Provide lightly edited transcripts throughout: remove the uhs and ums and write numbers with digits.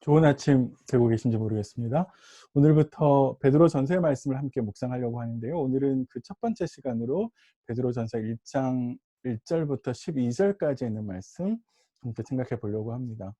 좋은 아침 되고 계신지 모르겠습니다. 오늘부터 베드로전서의 말씀을 함께 묵상하려고 하는데요. 오늘은 그 첫 번째 시간으로 베드로전서 1장 1절부터 12절까지 있는 말씀 함께 생각해 보려고 합니다.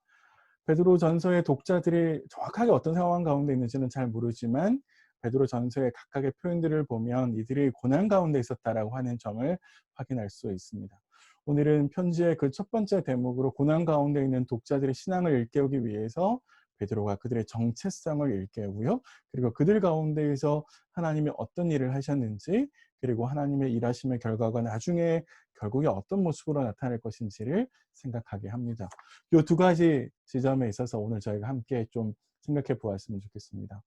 베드로전서의 독자들이 정확하게 어떤 상황 가운데 있는지는 잘 모르지만 베드로전서의 각각의 표현들을 보면 이들이 고난 가운데 있었다라고 하는 점을 확인할 수 있습니다. 오늘은 편지의 그 첫 번째 대목으로 고난 가운데 있는 독자들의 신앙을 일깨우기 위해서 베드로가 그들의 정체성을 일깨우고요. 그리고 그들 가운데에서 하나님이 어떤 일을 하셨는지, 그리고 하나님의 일하심의 결과가 나중에 결국에 어떤 모습으로 나타날 것인지를 생각하게 합니다. 이 두 가지 지점에 있어서 오늘 저희가 함께 좀 생각해 보았으면 좋겠습니다.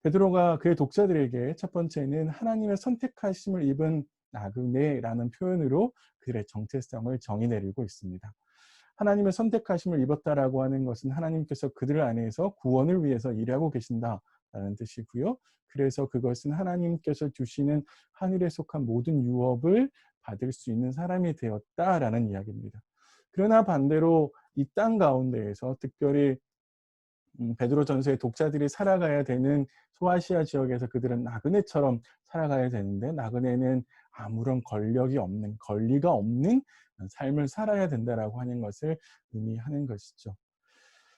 베드로가 그의 독자들에게 첫 번째는 하나님의 선택하심을 입은 나그네라는 표현으로 그들의 정체성을 정의 내리고 있습니다. 하나님의 선택하심을 입었다라고 하는 것은 하나님께서 그들 안에서 구원을 위해서 일하고 계신다라는 뜻이고요. 그래서 그것은 하나님께서 주시는 하늘에 속한 모든 유업을 받을 수 있는 사람이 되었다라는 이야기입니다. 그러나 반대로 이 땅 가운데에서 특별히 베드로전서의 독자들이 살아가야 되는 소아시아 지역에서 그들은 나그네처럼 살아가야 되는데, 나그네는 아무런 권리가 없는 삶을 살아야 된다라고 하는 것을 의미하는 것이죠.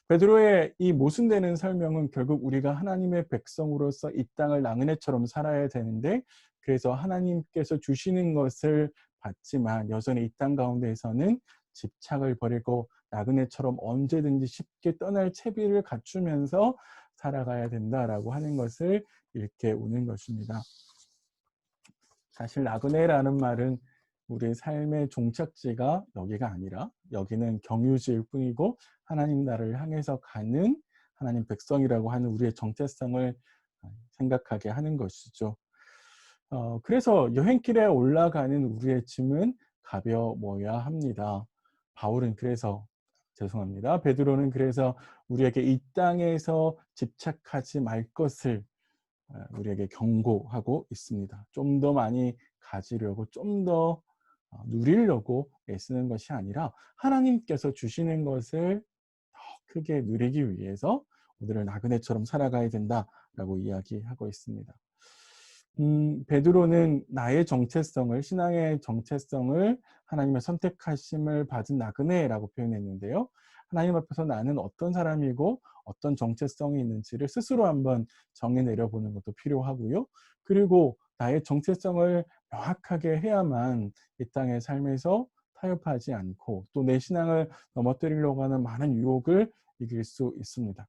베드로의 이 모순되는 설명은 결국 우리가 하나님의 백성으로서 이 땅을 나그네처럼 살아야 되는데, 그래서 하나님께서 주시는 것을 받지만 여전히 이 땅 가운데에서는 집착을 버리고 나그네처럼 언제든지 쉽게 떠날 채비를 갖추면서 살아가야 된다라고 하는 것을 일깨우는 것입니다. 사실 나그네라는 말은 우리의 삶의 종착지가 여기가 아니라 여기는 경유지일 뿐이고 하나님 나라를 향해서 가는 하나님 백성이라고 하는 우리의 정체성을 생각하게 하는 것이죠. 그래서 여행길에 올라가는 우리의 짐은 가벼워야 합니다. 바울은 그래서 베드로는 그래서 우리에게 이 땅에서 집착하지 말 것을 우리에게 경고하고 있습니다. 좀 더 많이 가지려고, 좀 더 누리려고 애쓰는 것이 아니라 하나님께서 주시는 것을 더 크게 누리기 위해서 오늘은 나그네처럼 살아가야 된다라고 이야기하고 있습니다. 베드로는 나의 정체성을, 신앙의 정체성을 하나님의 선택하심을 받은 나그네라고 표현했는데요. 하나님 앞에서 나는 어떤 사람이고 어떤 정체성이 있는지를 스스로 한번 정해 내려보는 것도 필요하고요. 그리고 나의 정체성을 명확하게 해야만 이 땅의 삶에서 타협하지 않고 또 내 신앙을 넘어뜨리려고 하는 많은 유혹을 이길 수 있습니다.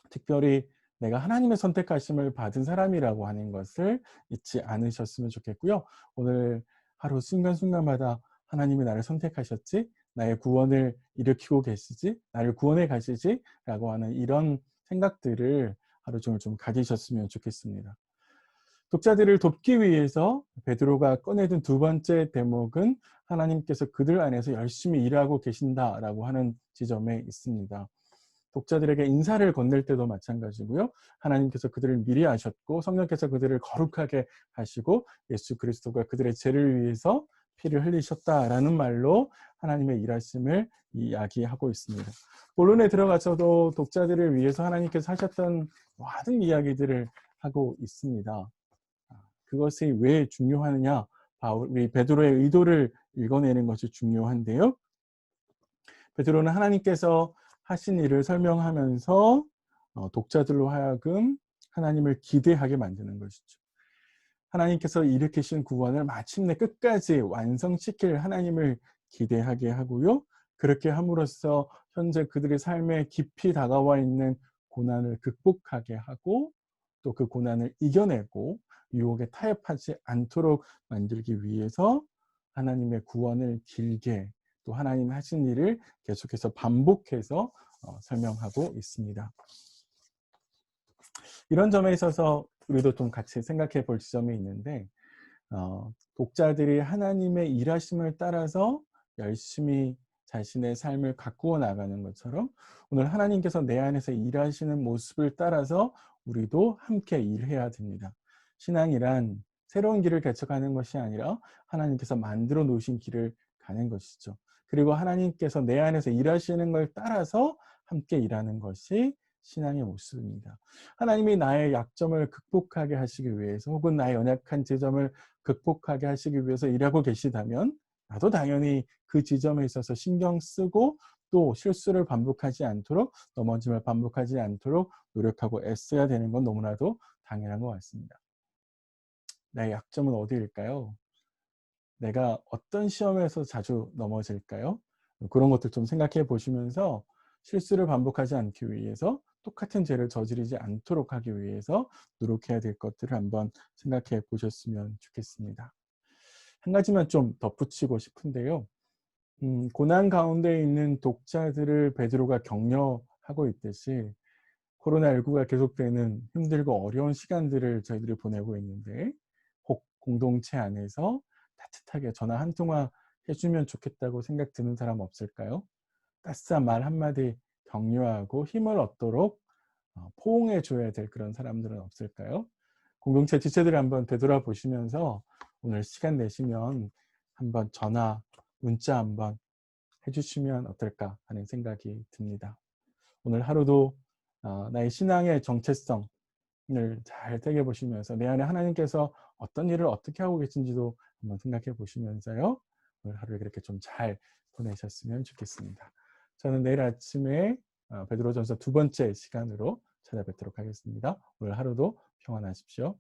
특별히 내가 하나님의 선택하심을 받은 사람이라고 하는 것을 잊지 않으셨으면 좋겠고요. 오늘 하루 순간순간마다 하나님이 나를 선택하셨지, 나의 구원을 일으키고 계시지, 나를 구원해 가시지 라고 하는 이런 생각들을 하루 종일 좀 가지셨으면 좋겠습니다. 독자들을 돕기 위해서 베드로가 꺼내든 두 번째 대목은 하나님께서 그들 안에서 열심히 일하고 계신다라고 하는 지점에 있습니다. 독자들에게 인사를 건넬 때도 마찬가지고요. 하나님께서 그들을 미리 아셨고 성령께서 그들을 거룩하게 하시고 예수 그리스도가 그들의 죄를 위해서 피를 흘리셨다라는 말로 하나님의 일하심을 이야기하고 있습니다. 본론에 들어가서도 독자들을 위해서 하나님께서 하셨던 많은 이야기들을 하고 있습니다. 그것이 왜 중요하느냐? 우리 베드로의 의도를 읽어내는 것이 중요한데요. 베드로는 하나님께서 하신 일을 설명하면서 독자들로 하여금 하나님을 기대하게 만드는 것이죠. 하나님께서 일으키신 구원을 마침내 끝까지 완성시킬 하나님을 기대하게 하고요. 그렇게 함으로써 현재 그들의 삶에 깊이 다가와 있는 고난을 극복하게 하고 또 그 고난을 이겨내고 유혹에 타협하지 않도록 만들기 위해서 하나님의 구원을 길게 또 하나님 하신 일을 계속해서 반복해서 설명하고 있습니다. 이런 점에 있어서 우리도 좀 같이 생각해 볼 지점이 있는데, 독자들이 하나님의 일하심을 따라서 열심히 자신의 삶을 가꾸어 나가는 것처럼 오늘 하나님께서 내 안에서 일하시는 모습을 따라서 우리도 함께 일해야 됩니다. 신앙이란 새로운 길을 개척하는 것이 아니라 하나님께서 만들어 놓으신 길을 가는 것이죠. 그리고 하나님께서 내 안에서 일하시는 걸 따라서 함께 일하는 것이 신앙의 모습입니다. 하나님이 나의 약점을 극복하게 하시기 위해서 혹은 나의 연약한 지점을 극복하게 하시기 위해서 일하고 계시다면 나도 당연히 그 지점에 있어서 신경 쓰고 또 실수를 반복하지 않도록 넘어짐을 반복하지 않도록 노력하고 애써야 되는 건 너무나도 당연한 것 같습니다. 나의 약점은 어디일까요? 내가 어떤 시험에서 자주 넘어질까요? 그런 것들 좀 생각해 보시면서 실수를 반복하지 않기 위해서 똑같은 죄를 저지르지 않도록 하기 위해서 노력해야 될 것들을 한번 생각해 보셨으면 좋겠습니다. 한 가지만 좀 덧붙이고 싶은데요. 고난 가운데 있는 독자들을 베드로가 격려하고 있듯이 코로나19가 계속되는 힘들고 어려운 시간들을 저희들이 보내고 있는데 혹 공동체 안에서 따뜻하게 전화 한 통화 해주면 좋겠다고 생각 드는 사람 없을까요? 따스한 말 한마디 격려하고 힘을 얻도록 포옹해 줘야 될 그런 사람들은 없을까요? 공동체 지체들을 한번 되돌아보시면서 오늘 시간 내시면 한번 전화, 문자 한번 해주시면 어떨까 하는 생각이 듭니다. 오늘 하루도 나의 신앙의 정체성을 잘 새겨보시면서 내 안에 하나님께서 어떤 일을 어떻게 하고 계신지도 한번 생각해 보시면서요. 오늘 하루를 그렇게 좀 잘 보내셨으면 좋겠습니다. 저는 내일 아침에 베드로전서 2번째 시간으로 찾아뵙도록 하겠습니다. 오늘 하루도 평안하십시오.